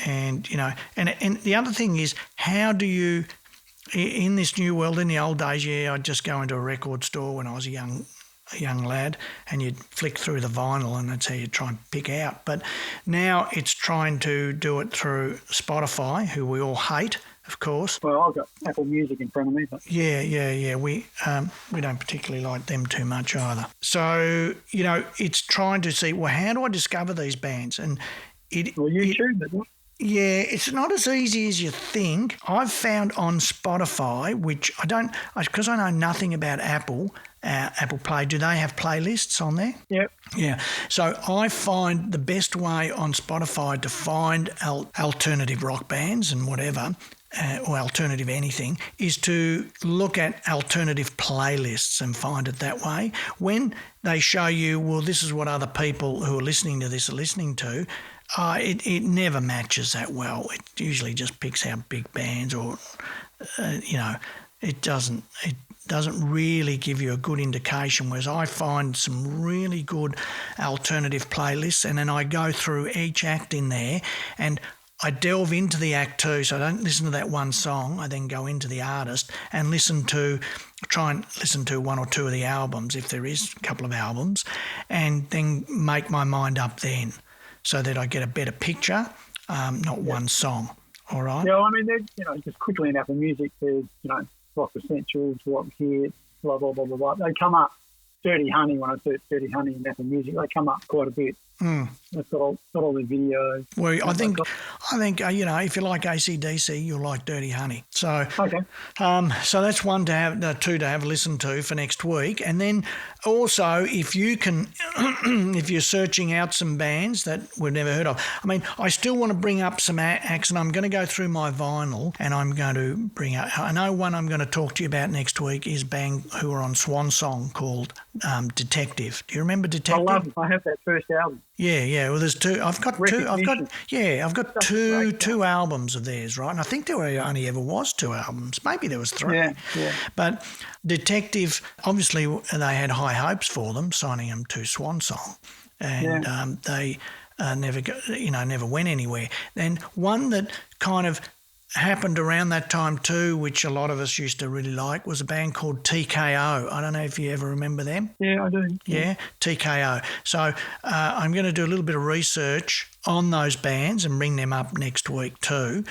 And, and the other thing is, how do you, in this new world, in the old days, I'd just go into a record store when I was a young lad, and you'd flick through the vinyl and that's how you try and pick out. But now it's trying to do it through Spotify, who we all hate, of course. Well, I've got Apple Music in front of me. But... Yeah. We don't particularly like them too much either. So, it's trying to see, well, how do I discover these bands? And YouTube, isn't it? Yeah, it's not as easy as you think. I've found on Spotify, which because I know nothing about Apple Play, do they have playlists on there? Yep. Yeah. So I find the best way on Spotify to find alternative rock bands and whatever, or alternative anything, is to look at alternative playlists and find it that way. When they show you, well, this is what other people who are listening to this are listening to, it never matches that well. It usually just picks out big bands, or it doesn't really give you a good indication. Whereas I find some really good alternative playlists, and then I go through each act in there and I delve into the act too. So I don't listen to that one song. I then go into the artist and try and listen to one or two of the albums, if there is a couple of albums, and then make my mind up then, so that I get a better picture, not one song. All right? Yeah, I mean, just quickly in Apple Music, there's, Rock Essentials, Rock Hits, blah, blah, blah, blah, blah. They come up, Dirty Honey, when I search Dirty Honey in Apple Music, they come up quite a bit. It's got all the videos. Well, I think if you like AC/DC, you'll like Dirty Honey. So, okay. So that's one to have, two to have a listen to for next week. And then also, if you can, if you're searching out some bands that we've never heard of, I mean, I still want to bring up some acts, and I'm going to go through my vinyl, and I'm going to bring up. I know one I'm going to talk to you about next week is a band who are on Swan Song called Detective. Do you remember Detective? I love it. I have that first album. Yeah. Well, there's two. I've got two albums of theirs, right? And I think there only ever was two albums. Maybe there was three. Yeah. But Detective, obviously, they had high hopes for them, signing them to Swan Song, and they never went anywhere. Then one that kind of happened around that time too, which a lot of us used to really like, was a band called TKO. I don't know if you ever remember them. Yeah, I do. Yeah, TKO. So I'm going to do a little bit of research on those bands and bring them up next week too,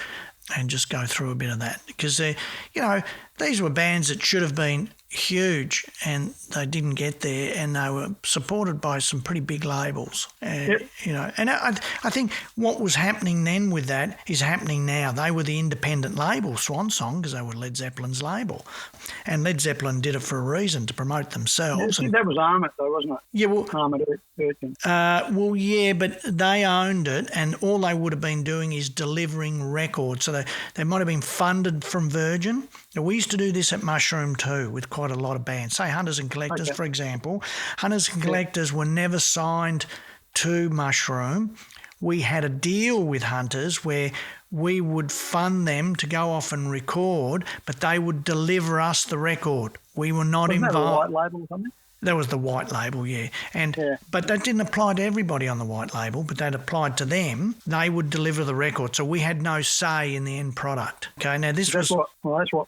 and just go through a bit of that, because these were bands that should have been huge and they didn't get there, and they were supported by some pretty big labels. Yep. And I think what was happening then with that is happening now. They were the independent label, Swan Song, because they were Led Zeppelin's label, and Led Zeppelin did it for a reason, to promote themselves. Yeah, that was Armoured though, wasn't it? Yeah, well, Armoured Urchin. Yeah, but they owned it, and all they would have been doing is delivering records. So they might have been funded from Virgin. Now, we used to do this at Mushroom too, with quite a lot of bands. Say Hunters and Collectors, for example. Hunters and Collectors were never signed to Mushroom. We had a deal with Hunters where we would fund them to go off and record, but they would deliver us the record. We were not involved. Wasn't that a white label or something? That was the white label, yeah. But that didn't apply to everybody on the white label, but that applied to them. They would deliver the record, so we had no say in the end product. Okay, now that's what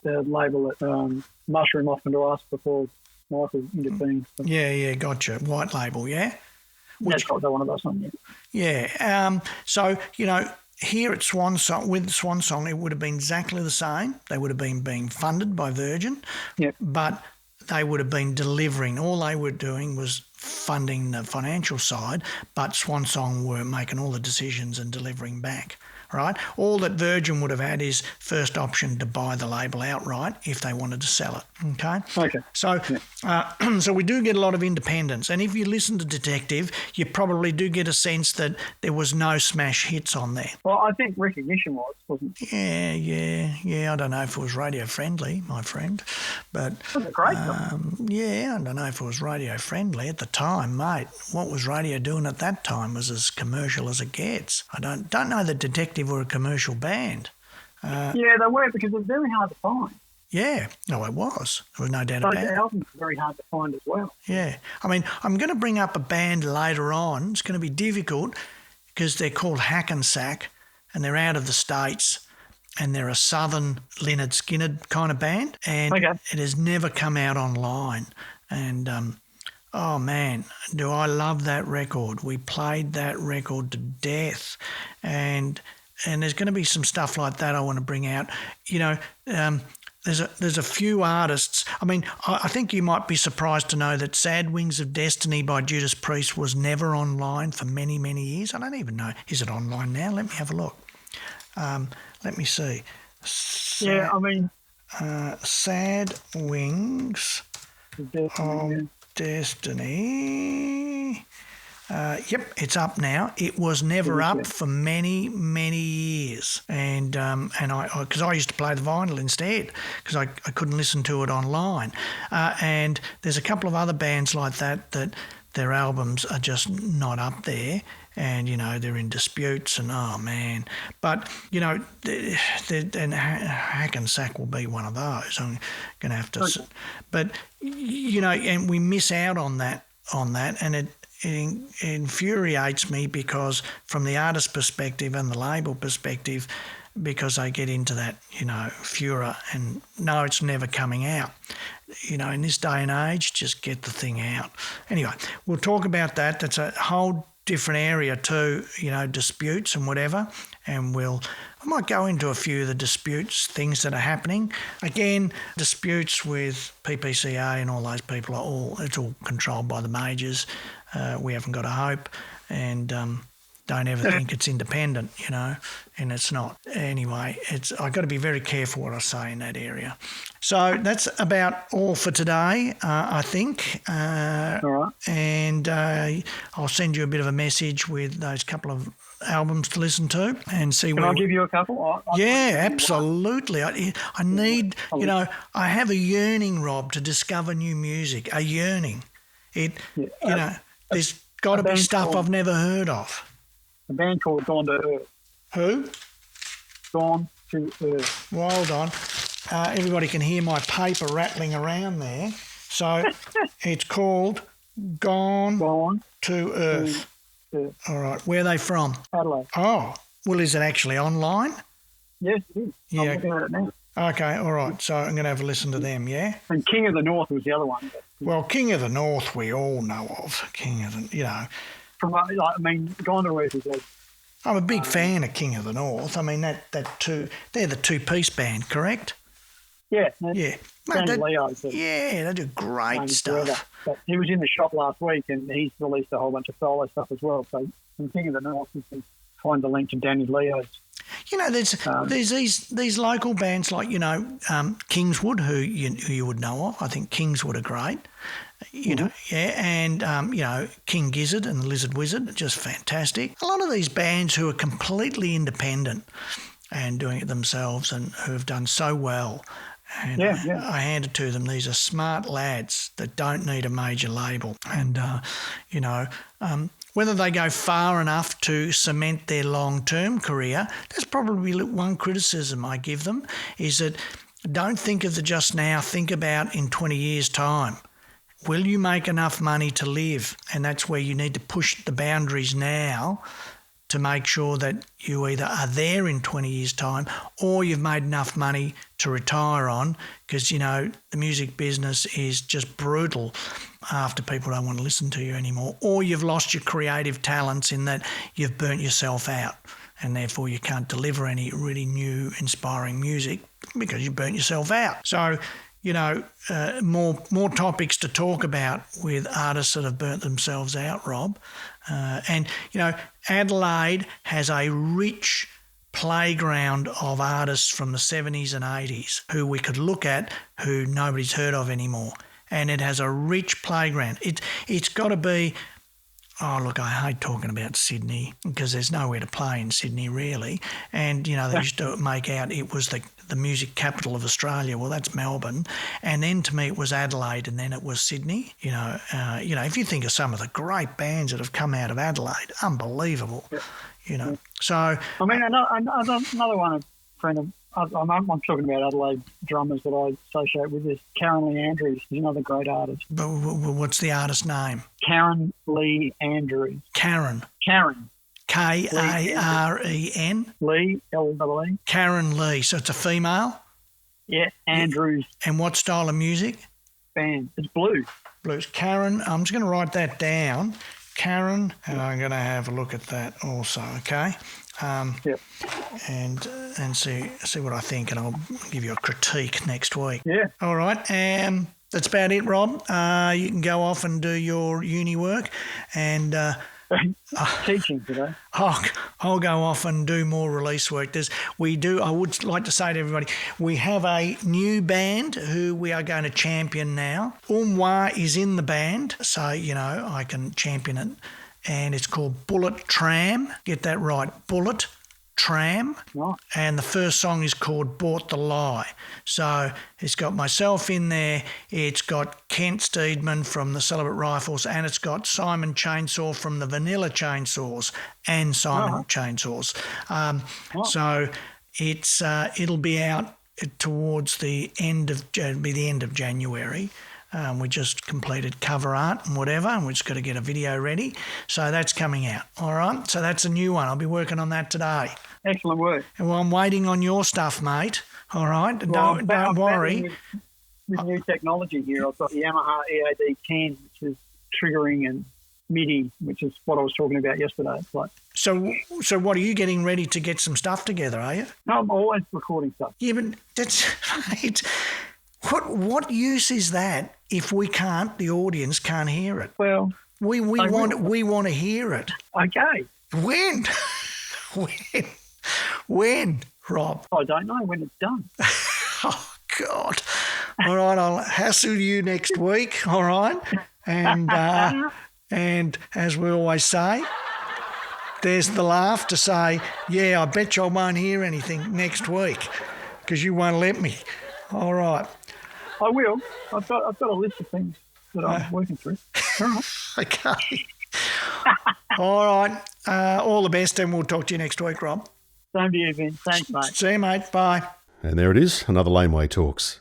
the label that Mushroom offered to us before Michael intervened. Yeah, gotcha. White label, yeah? That's what they wanted us on, yeah. Yeah, so, here at Swan Song, with Swan Song, it would have been exactly the same. They would have been being funded by Virgin, but they would have been delivering. All they were doing was funding the financial side, but Swan Song were making all the decisions and delivering back. Right? All that Virgin would have had is first option to buy the label outright if they wanted to sell it. Okay. So, so we do get a lot of independence, and if you listen to Detective, you probably do get a sense that there was no smash hits on there. Well, I think Recognition wasn't it? Yeah. I don't know if it was radio friendly, my friend, but That's a great song. I don't know if it was radio friendly at the time, mate. What was radio doing at that time was as commercial as it gets. I don't know that Detective were a commercial band. Yeah, they were, because it was very hard to find. Yeah, no, it was. There was no doubt about it. Those albums were very hard to find as well. Yeah. I mean, I'm going to bring up a band later on. It's going to be difficult because they're called Hackensack and they're out of the States and they're a southern Lynyrd Skynyrd kind of band, and it has never come out online. And, oh, man, do I love that record. We played that record to death. And there's going to be some stuff like that I want to bring out. You know, there's a few artists. I mean, I think you might be surprised to know that Sad Wings of Destiny by Judas Priest was never online for many, many years. I don't even know. Is it online now? Let me have a look. Let me see. Sad Wings of Destiny. Yep, it's up now. It was never up for many, many years, and because I used to play the vinyl instead because I couldn't listen to it online. And there's a couple of other bands like that their albums are just not up there, and you know they're in disputes, and oh man. But you know, and Hackensack will be one of those. I'm going to have to, but you know, and we miss out on that, and it infuriates me because from the artist perspective and the label perspective, because they get into that, you know, furor and no, it's never coming out. You know, in this day and age, just get the thing out. Anyway, we'll talk about that. That's a whole different area too, you know, disputes and whatever. And I might go into a few of the disputes, things that are happening. Again, disputes with PPCA and all those people it's all controlled by the majors. We haven't got a hope, and don't ever think it's independent, you know, and it's not. Anyway, I've got to be very careful what I say in that area. So that's about all for today, I think. All right. And I'll send you a bit of a message with those couple of albums to listen to and see Can where... I give you a couple? Yeah, absolutely. I need, you know, I have a yearning, Rob, to discover new music, a yearning. You know, there's got to be stuff I've never heard of. A band called Gone to Earth. Who? Gone to Earth. Well, hold on. Everybody can hear my paper rattling around there. So it's called Gone to Earth. All right. Where are they from? Adelaide. Oh, well, is it actually online? Yes, it is. Yeah. I'm looking at it now. Okay, all right. So I'm going to have a listen to them, yeah? And King of the North was the other one. Well, King of the North we all know of. King of the, you know. Gone to Earth is I'm a big fan of King of the North. I mean, they're the two-piece band, correct? Yeah. Yeah. Danny Leo. Yeah, they do great stuff. But he was in the shop last week and he's released a whole bunch of solo stuff as well. So in King of the North, you can find the link to Danny Leo's. You know, there's these local bands like, you know, Kingswood, who you would know of. I think Kingswood are great. You know, yeah, and, you know, King Gizzard and the Lizard Wizard, just fantastic. A lot of these bands who are completely independent and doing it themselves and who have done so well. And I hand it to them. These are smart lads that don't need a major label. And, you know, whether they go far enough to cement their long-term career, that's probably one criticism I give them, is that don't think of the just now, think about in 20 years' time. Will you make enough money to live? And that's where you need to push the boundaries now to make sure that you either are there in 20 years' time or you've made enough money to retire on, because, you know, the music business is just brutal after people don't want to listen to you anymore, or you've lost your creative talents in that you've burnt yourself out and therefore you can't deliver any really new, inspiring music because you burnt yourself out. So, more topics to talk about with artists that have burnt themselves out, Rob. And Adelaide has a rich playground of artists from the 70s and 80s who we could look at who nobody's heard of anymore. And it has a rich playground. It's got to be... Oh, look, I hate talking about Sydney because there's nowhere to play in Sydney, really. And, they used to make out it was the music capital of Australia. Well, that's Melbourne. And then to me it was Adelaide and then it was Sydney. If you think of some of the great bands that have come out of Adelaide, unbelievable, So... I mean, another one, a friend of... I'm talking about Adelaide drummers that I associate with this. Karen Lee Andrews is another great artist. But what's the artist's name? Karen Lee Andrews. Karen. Karen. Karen? Lee, L-E-E. Karen Lee. So it's a female? Yeah, Andrews. And what style of music? Band. It's blues. Blues. Karen, I'm just going to write that down. Karen, and I'm going to have a look at that also, okay? Yep. And see what I think, and I'll give you a critique next week. Yeah. All right. That's about it, Rob. You can go off and do your uni work, and teaching today. I'll go off and do more release work. I would like to say to everybody, we have a new band who we are going to champion now. Umwa is in the band, so I can champion it. And it's called Bullet Tram. Get that right, Bullet Tram. Oh. And the first song is called Bought the Lie. So it's got myself in there. It's got Kent Steedman from the Celibate Rifles, and it's got Simon Chainsaw from the Vanilla Chainsaws and Simon Chainsaws. So it'll be out towards the end of January. We just completed cover art and whatever, and we've just got to get a video ready. So that's coming out. All right. So that's a new one. I'll be working on that today. Excellent work. And I'm waiting on your stuff, mate. All right. Well, Don't worry. With new technology here, I've got the Yamaha EAD10, which is triggering and MIDI, which is what I was talking about yesterday. So what are you getting ready to get some stuff together? Are you? No, I'm always recording stuff. Yeah, but that's right. What use is that if the audience can't hear it? Well, we want to hear it. Okay. When? When, Rob? I don't know when it's done. Oh, God. All right, I'll hassle you next week, all right? And as we always say, there's the laugh to say, yeah, I bet you I won't hear anything next week because you won't let me. All right. I will. I've got a list of things that I'm working through. All right. Okay. All right. All the best, and we'll talk to you next week, Rob. Same to you, Vince. Thanks, mate. See you, mate. Bye. And there it is, another Laneway Talks.